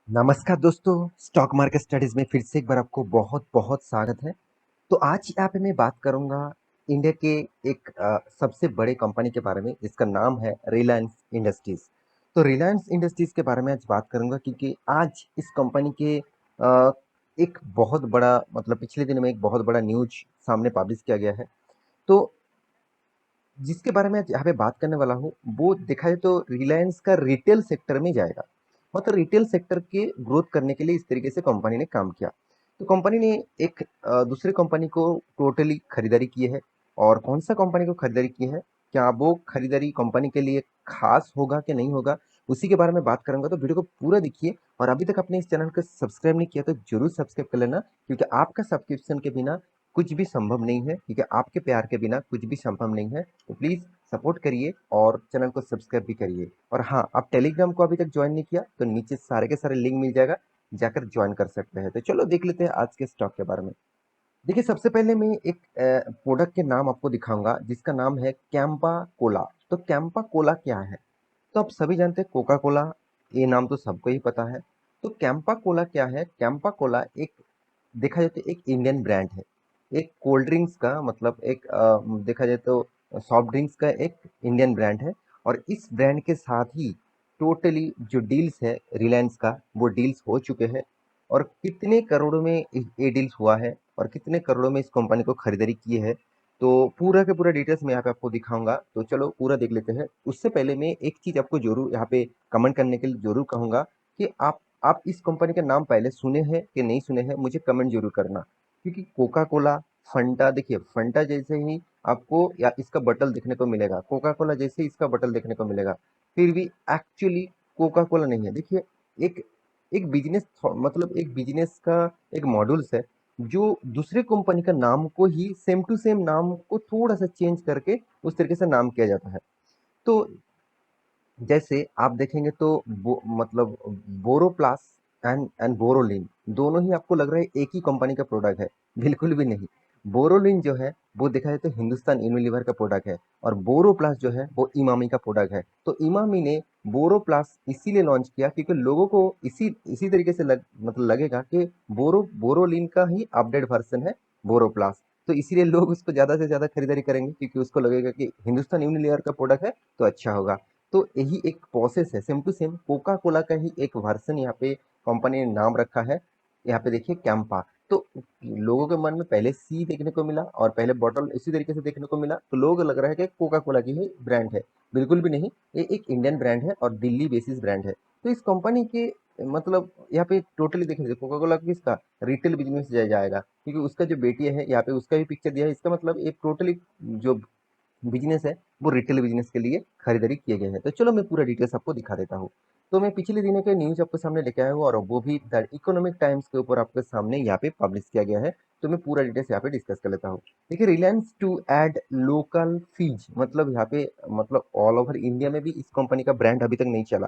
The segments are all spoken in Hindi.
नमस्कार दोस्तों, स्टॉक मार्केट स्टडीज में फिर से एक बार आपको बहुत बहुत स्वागत है। तो आज यहाँ पे मैं बात करूंगा इंडिया के एक सबसे बड़े कंपनी के बारे में, जिसका नाम है रिलायंस इंडस्ट्रीज। तो रिलायंस इंडस्ट्रीज के बारे में आज बात करूंगा क्योंकि आज इस कंपनी के एक बहुत बड़ा मतलब पिछले दिन में एक बहुत बड़ा न्यूज सामने पब्लिश किया गया है। तो जिसके बारे में आज यहाँ पे बात करने वाला हूँ वो देखा जाए तो रिलायंस का रिटेल सेक्टर में जाएगा। मतलब रिटेल सेक्टर के ग्रोथ करने के लिए इस तरीके से कंपनी ने काम किया। तो कंपनी ने एक दूसरे कंपनी को टोटली खरीदारी की है। और कौन सा कंपनी को खरीदारी की है, क्या वो खरीदारी कंपनी के लिए खास होगा कि नहीं होगा, उसी के बारे में बात करूंगा। तो वीडियो को पूरा देखिए, और अभी तक आपने इस चैनल को सब्सक्राइब नहीं किया तो जरूर सब्सक्राइब कर लेना, क्योंकि आपका सब्सक्रिप्शन के बिना कुछ भी संभव नहीं है, क्योंकि आपके प्यार के बिना कुछ भी संभव नहीं है। तो प्लीज़ सपोर्ट करिए और चैनल को सब्सक्राइब भी करिए। और हाँ, आप टेलीग्राम को अभी तक ज्वाइन नहीं किया तो नीचे सारे के सारे लिंक मिल जाएगा, जाकर ज्वाइन कर सकते हैं। तो चलो देख लेते हैं आज के स्टॉक के बारे में। देखिए, सबसे पहले मैं एक प्रोडक्ट के नाम आपको दिखाऊंगा जिसका नाम है कैंपा कोला। तो कैंपा कोला क्या है? तो आप सभी जानते हैं कोका कोला, ये नाम तो सबको ही पता है। तो कैंपा कोला क्या है? कैंपा कोला एक देखा जाए तो एक इंडियन ब्रांड है। एक कोल्ड ड्रिंक्स का मतलब एक देखा जाए तो सॉफ्ट ड्रिंक्स का एक इंडियन ब्रांड है। और इस ब्रांड के साथ ही टोटली जो डील्स है रिलायंस का, वो डील्स हो चुके हैं। और कितने करोड़ों में ये डील्स हुआ है और कितने करोड़ों में इस कंपनी को खरीदारी की है, तो पूरा के पूरा डिटेल्स मैं यहाँ पे आपको दिखाऊंगा। तो चलो पूरा देख लेते हैं। उससे पहले मैं एक चीज आपको जरूर यहाँ पे कमेंट करने के लिए जरूर कहूंगा कि आप इस कंपनी का नाम पहले सुने हैं कि नहीं सुने हैं, मुझे कमेंट जरूर करना। क्योंकि कोका कोला, फंटा, देखिए फंटा जैसे ही आपको या इसका बटल देखने को मिलेगा, कोका कोला जैसे ही इसका बटल देखने को मिलेगा, फिर भी एक्चुअली कोका कोला नहीं है। देखिए, एक एक बिजनेस मतलब एक बिजनेस का एक मॉड्यूल्स है, जो दूसरे कंपनी का नाम को ही सेम टू सेम नाम को थोड़ा सा चेंज करके उस तरीके से नाम किया जाता है। तो जैसे आप देखेंगे तो मतलब बोरोप्लास एंड बोरोलिन, दोनों ही आपको लग रहा है एक ही कंपनी का प्रोडक्ट है। बिल्कुल भी नहीं। बोरोलिन जो है वो देखा जाए तो हिंदुस्तान यूनिलीवर का प्रोडक्ट है, और बोरोप्लास जो है वो इमामी का प्रोडक्ट है। तो इमामी ने बोरोप्लास इसीलिए लॉन्च किया क्योंकि लोगों को इसी इसी तरीके से मतलब लगेगा कि बोरोलिन का ही अपडेट वर्जन है बोरोप्लास। तो इसीलिए लोग उसको ज्यादा से ज्यादा खरीदारी करेंगे, क्योंकि उसको लगेगा कि हिंदुस्तान यूनिलीवर का प्रोडक्ट है तो अच्छा होगा। तो यही एक प्रोसेस है, same to same Coca Cola का ही एक वर्जन यहाँ पे कंपनी ने नाम रखा है। यहाँ पे देखिए कैंपा। तो लोगों के मन में पहले सी देखने को मिला और पहले बॉटल इसी तरीके से देखने को मिला, तो लोग लग रहा है कि कोका कोला की ही ब्रांड है। बिल्कुल भी नहीं, ये एक इंडियन ब्रांड है और दिल्ली बेसिस ब्रांड है। तो इस कंपनी के मतलब यहाँ पे टोटली देखिए, कोका कोला किसका रिटेल बिजनेस जाएगा, क्योंकि उसका जो बेटी है यहाँ पे उसका भी पिक्चर दिया है। इसका मतलब ये टोटली जो बिजनेस है वो रिटेल बिजनेस के लिए खरीदारी किए गए हैं। तो चलो मैं पूरा डिटेल्स आपको दिखा देता हूँ। तो मैं पिछले दिनों के न्यूज आपके सामने लेके आया हूँ, और वो भी द इकोनॉमिक टाइम्स के ऊपर आपके सामने यहाँ पे पब्लिश किया गया है। तो मैं पूरा डिटेल्स यहाँ पे डिस्कस कर लेता हूँ। देखिए, Reliance to add local fizz, मतलब यहाँ पे मतलब ऑल ओवर इंडिया में भी इस कंपनी का ब्रांड अभी तक नहीं चला।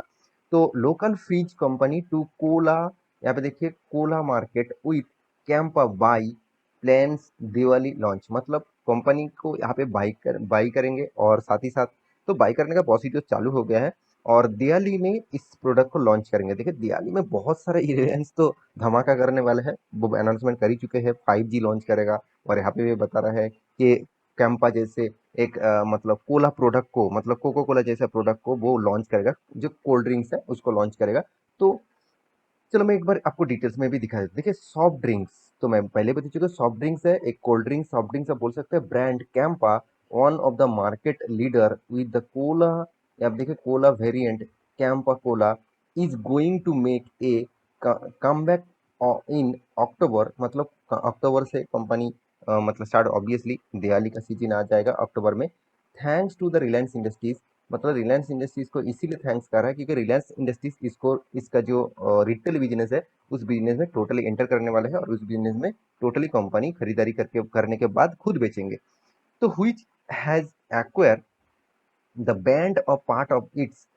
तो local fizz company to cola, यहाँ पे देखिए cola market with Campa by plans Diwali launch, मतलब कंपनी को यहाँ पे बाई करेंगे, और साथ ही साथ तो बाई करने का प्रोसीजर चालू हो गया है। और दिवाली में इस प्रोडक्ट को लॉन्च करेंगे। देखिए, दिवाली में बहुत सारे इवेंट्स तो धमाका करने वाले हैं, वो अनाउंसमेंट कर ही चुके हैं। 5G लॉन्च करेगा, और यहाँ पे भी बता रहा है कि कैंपा जैसे एक मतलब कोला प्रोडक्ट को, मतलब कोको कोला जैसा प्रोडक्ट को वो लॉन्च करेगा, जो कोल्ड ड्रिंक्स है उसको लॉन्च करेगा। तो चलो मैं एक बार आपको डिटेल्स में भी दिखा देता हूँ। देखिए, सॉफ्ट ड्रिंक्स तो मैं पहले बता चुका, सॉफ्ट ड्रिंक्स है एक कोल्ड ड्रिंक्स, सॉफ्ट ड्रिंक्स आप बोल सकते हैं। Brand Campa, one of the market leader with the cola, आप देखिए cola variant Campa cola is going to make a comeback in October, मतलब अक्टूबर से कंपनी मतलब स्टार्ट, ऑब्वियसली दिवाली का सीजन आ जाएगा अक्टूबर में। Thanks to the Reliance industries, मतलब रिलायंस इंडस्ट्रीज को इसीलिए थैंक्स कर रहा है क्योंकि रिलायंस इंडस्ट्रीज इसको इसका जो रिटेल बिजनेस है उस बिजनेस में टोटली एंटर करने वाले हैं, और उस बिजनेस में टोटली कंपनी खरीदारी करके करने के बाद खुद बेचेंगे। तो which has acquire the band of part of its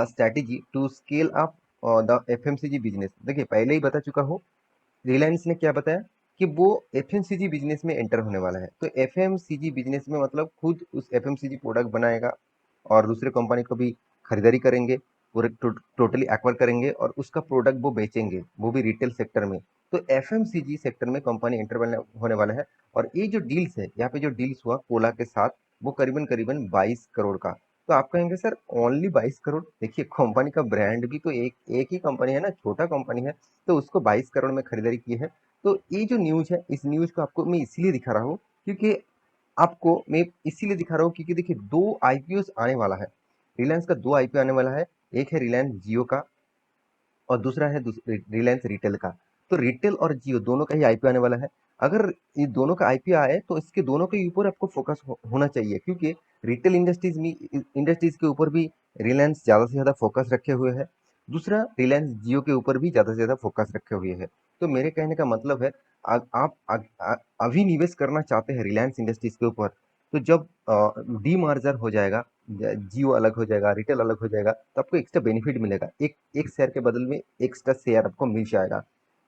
strategy to scale up the FMCG business. देखिए, पहले ही बता चुका हूँ, रिलायंस ने क्या बताया कि वो एफएमसीजी बिजनेस में एंटर होने वाला है। तो एफएमसीजी बिजनेस में मतलब खुद उस एफएमसीजी प्रोडक्ट बनाएगा और दूसरे कंपनी को भी खरीदारी करेंगे। पूरे टोटली एक्वायर करेंगे और उसका प्रोडक्ट वो बेचेंगे, वो भी रिटेल सेक्टर में। तो एफएमसीजी सेक्टर में कंपनी एंटर होने वाला है। और ये जो डील्स है, यहाँ पे जो डील्स हुआ कोला के साथ, वो करीबन करीबन 22 करोड़ का। तो आप कहेंगे सर ओनली 22 करोड़, देखिए कंपनी का ब्रांड भी तो एक एक ही कंपनी है ना, छोटा कंपनी है, तो उसको 22 करोड़ में खरीदारी की है। तो ये जो न्यूज है, इस न्यूज को आपको मैं इसीलिए दिखा रहा हूँ क्योंकि आपको मैं इसीलिए दिखा रहा हूँ क्योंकि देखिए दो आईपीओ आने वाला है। रिलायंस का दो आईपीओ आने वाला है। एक है रिलायंस जियो का और दूसरा है रिलायंस रिटेल का। तो रिटेल और जियो दोनों का ही आईपीओ आने वाला है। अगर ये दोनों का आईपीओ आए तो इसके दोनों के ऊपर आपको फोकस होना चाहिए क्योंकि रिटेल इंडस्ट्रीज के ऊपर भी रिलायंस ज़्यादा से ज़्यादा फोकस रखे हुए है। दूसरा रिलायंस जियो के ऊपर भी ज़्यादा से ज़्यादा फोकस रखे हुए है। तो मेरे कहने का मतलब है, आप अभी निवेश करना चाहते हैं रिलायंस इंडस्ट्रीज के ऊपर, तो जब डीमर्जर हो जाएगा, जियो अलग हो जाएगा, रिटेल अलग हो जाएगा, तो आपको एक्स्ट्रा बेनिफिट मिलेगा। एक एक शेयर के बदल में एक्स्ट्रा शेयर आपको मिल जाएगा।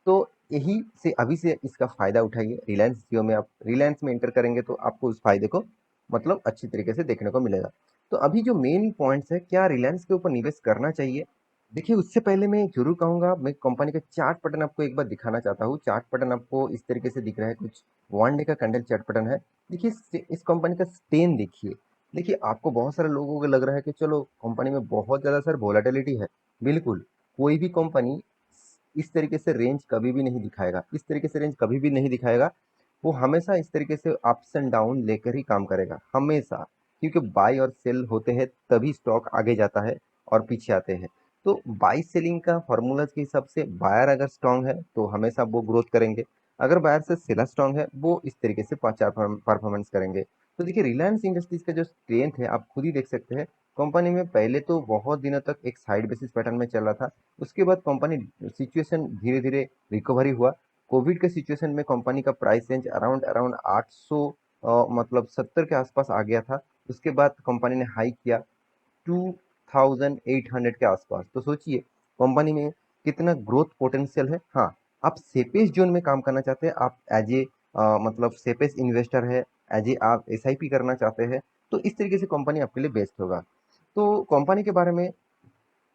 तो यही से अभी से इसका फायदा उठाइए। रिलायंस जियो में आप रिलायंस में एंटर करेंगे तो आपको उस फायदे को मतलब अच्छी तरीके से देखने को मिलेगा। तो अभी जो मेन पॉइंट्स है, क्या रिलायंस के ऊपर निवेश करना चाहिए? देखिए उससे पहले मैं जरूर कहूंगा, मैं कंपनी का चार्ट पैटर्न आपको एक बार दिखाना चाहता हूँ। चार्ट पैटर्न आपको इस तरीके से दिख रहा है, कुछ वन डे का कैंडल चार्ट पैटर्न है। देखिए इस कंपनी का स्टेन देखिए। देखिए आपको बहुत सारे लोगों को लग रहा है कि चलो कंपनी में बहुत ज़्यादा सर वोलेटिलिटी है। बिल्कुल, कोई भी कंपनी इस तरीके से रेंज कभी भी नहीं दिखाएगा, इस तरीके से रेंज कभी भी नहीं दिखाएगा। वो हमेशा इस तरीके से अप्स एंड डाउन लेकर ही काम करेगा, हमेशा। क्योंकि बाई और सेल होते हैं तभी स्टॉक आगे जाता है और पीछे आते हैं। तो बाई सेलिंग का फॉर्मूला के हिसाब से बायर अगर स्ट्रांग है तो हमेशा वो ग्रोथ करेंगे। अगर बायर से सेलर स्ट्रांग है, वो इस तरीके से चार परफॉर्मेंस करेंगे। तो देखिए रिलायंस इंडस्ट्रीज का जो स्ट्रेंथ है आप खुद ही देख सकते हैं। कंपनी में पहले तो बहुत दिनों तक एक साइड बेसिस पैटर्न में चल रहा था। उसके बाद कंपनी सिचुएशन धीरे धीरे रिकवरी हुआ। कोविड के सिचुएशन में कंपनी का प्राइस रेंज अराउंड अराउंड 800 मतलब 70 के आसपास आ गया था। उसके बाद कंपनी ने हाई किया 2800 के आसपास। तो सोचिए कंपनी में कितना ग्रोथ पोटेंशियल है। हाँ, आप सेपेस जोन में काम करना चाहते हैं, आप एज ए मतलब सेपेस इन्वेस्टर है, एज ए आप एसआईपी करना चाहते हैं, तो इस तरीके से कंपनी आपके लिए बेस्ट होगा। तो कंपनी के बारे में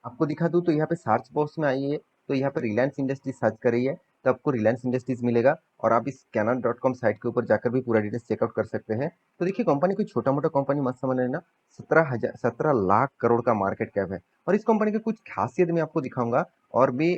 आपको दिखा दूँ तो यहाँ पे सर्च बॉक्स में आइए, तो यहाँ पे रिलायंस इंडस्ट्रीज सर्च करिए, तो आपको रिलायंस इंडस्ट्रीज मिलेगा। और आप इस scanner.com साइट के ऊपर जाकर भी पूरा डिटेल्स चेकआउट कर सकते हैं। तो देखिए कंपनी कोई छोटा मोटा कंपनी मत समझ लेना। 17 लाख करोड़ का मार्केट कैप है। और इस कंपनी की कुछ खासियत मैं आपको दिखाऊंगा। और भी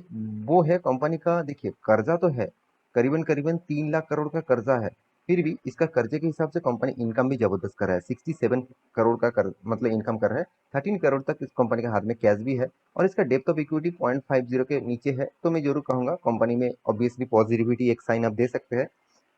वो है कंपनी का, देखिए कर्जा तो है, करीबन करीबन 3 लाख करोड़ का कर्जा है। फिर भी इसका कर्जे के हिसाब से कंपनी इनकम भी जबरदस्त कर रहा है। 67 करोड़ का मतलब इनकम कर रहा है। 13 करोड़ तक इस कंपनी के हाथ में कैश भी है। और इसका डेप्थ ऑफ इक्विटी 0.50 के नीचे है। तो मैं जरूर कहूंगा कंपनी में ऑब्वियसली पॉजिटिविटी एक साइन आप दे सकते हैं।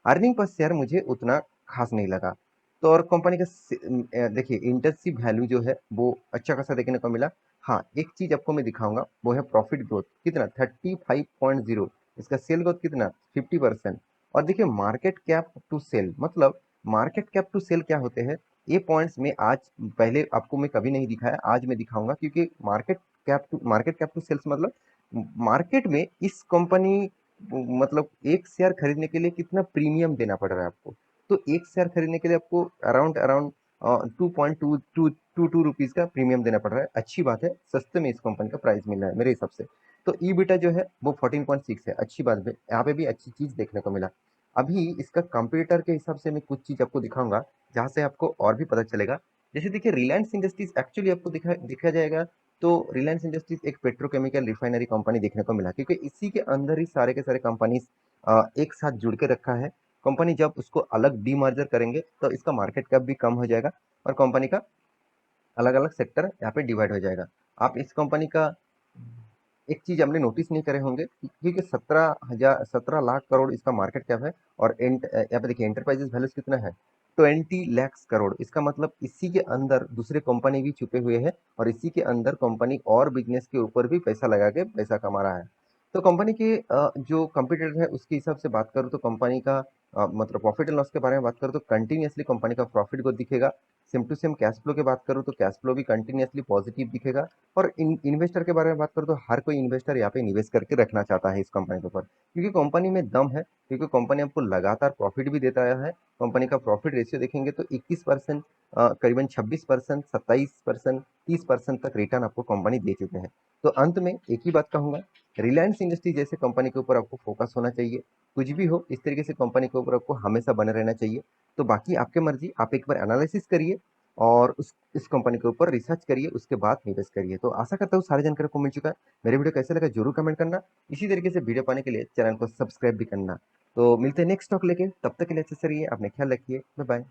अर्निंग पर शेयर मुझे उतना खास नहीं लगा। तो और कंपनी का देखिए इंटरसिप वैल्यू जो है वो अच्छा खासा देखने को मिला। हाँ, एक चीज आपको मैं दिखाऊंगा, वो है प्रॉफिट ग्रोथ कितना 35.0। इसका सेल ग्रोथ कितना 50%। और देखिए मार्केट कैप टू सेल, मतलब मार्केट कैप टू सेल क्या होते हैं, ये पॉइंट्स में आज पहले आपको मैं कभी नहीं दिखाया, आज मैं दिखाऊंगा। क्योंकि मार्केट कैप टू सेल्स मतलब मार्केट में इस कंपनी मतलब एक शेयर खरीदने के लिए कितना प्रीमियम देना पड़ रहा है आपको। तो एक शेयर खरीदने के लिए आपको अराउंड अराउंड 2.2222 का प्रीमियम देना पड़ रहा है। अच्छी बात है, सस्ते में इस कंपनी का प्राइस मिल रहा है मेरे हिसाब से। तो ई बीटा जो है वो 14.6 है, अच्छी बात है, यहाँ पे भी अच्छी चीज देखने को मिला। अभी इसका कंपटीटर के हिसाब से मैं कुछ चीज आपको दिखाऊंगा, जहाँ से आपको और भी पता चलेगा। जैसे देखिए रिलायंस इंडस्ट्रीज एक्चुअली आपको दिखा जाएगा तो रिलायंस इंडस्ट्रीज एक पेट्रोकेमिकल रिफाइनरी कंपनी देखने को मिला, क्योंकि इसी के अंदर ही सारे के सारे कंपनीज एक साथ जुड़ के रखा है। कंपनी जब उसको अलग डीमर्जर करेंगे तो इसका मार्केट कैप भी कम हो जाएगा और कंपनी का अलग अलग सेक्टर यहाँ पे डिवाइड हो जाएगा। आप इस कंपनी का एक चीज आपने नोटिस नहीं करे होंगे, क्योंकि 17 लाख करोड़ इसका मार्केट कैप है। और यहाँ पे देखिए एंटरप्राइजेस वैल्यूज कितना है 20 लाख करोड़। इसका मतलब इसी के अंदर दूसरे कंपनी भी छुपे हुए हैं और इसी के अंदर कंपनी और बिजनेस के ऊपर भी पैसा लगा के पैसा कमा रहा है। तो कंपनी के जो कंपटीटर है उसके हिसाब से बात करूँ तो कंपनी का मतलब प्रॉफिट एंड लॉस के बारे में बात करूँ तो कंटिन्यूसली कंपनी का प्रॉफिट ग्रोथ दिखेगा। Same to same cash flow की बात करूँ तो कैश फ्लो भी कंटिन्यूअसली पॉजिटिव दिखेगा। और इन्वेस्टर के बारे में बात करूँ तो हर कोई इन्वेस्टर यहाँ पे निवेश करके रखना चाहता है इस कंपनी के ऊपर, क्योंकि कंपनी में दम है, क्योंकि कंपनी आपको लगातार प्रॉफिट भी देता है। कंपनी का प्रॉफिट रेशियो देखेंगे तो 21%, करीबन 26%, 27%, 30% तक रिटर्न आपको कंपनी दे चुके हैं। तो अंत में एक ही बात कहूंगा, रिलायंस इंडस्ट्री जैसे कंपनी के ऊपर आपको फोकस होना चाहिए। कुछ भी हो, इस तरीके से कंपनी के ऊपर आपको हमेशा बने रहना चाहिए। तो बाकी आपके मर्जी, आप एक बार एनालिसिस करिए और इस कंपनी के ऊपर रिसर्च करिए, उसके बाद निवेश करिए। तो आशा करता हूँ सारी जानकारी को मिल चुका है। मेरे वीडियो कैसे लगा जरूर कमेंट करना। इसी तरीके से वीडियो पाने के लिए चैनल को सब्सक्राइब भी करना। तो मिलते हैं नेक्स्ट टॉक लेके, तब तक के लिए अच्छे से रहिए, अपने ख्याल रखिए, बाय बाय।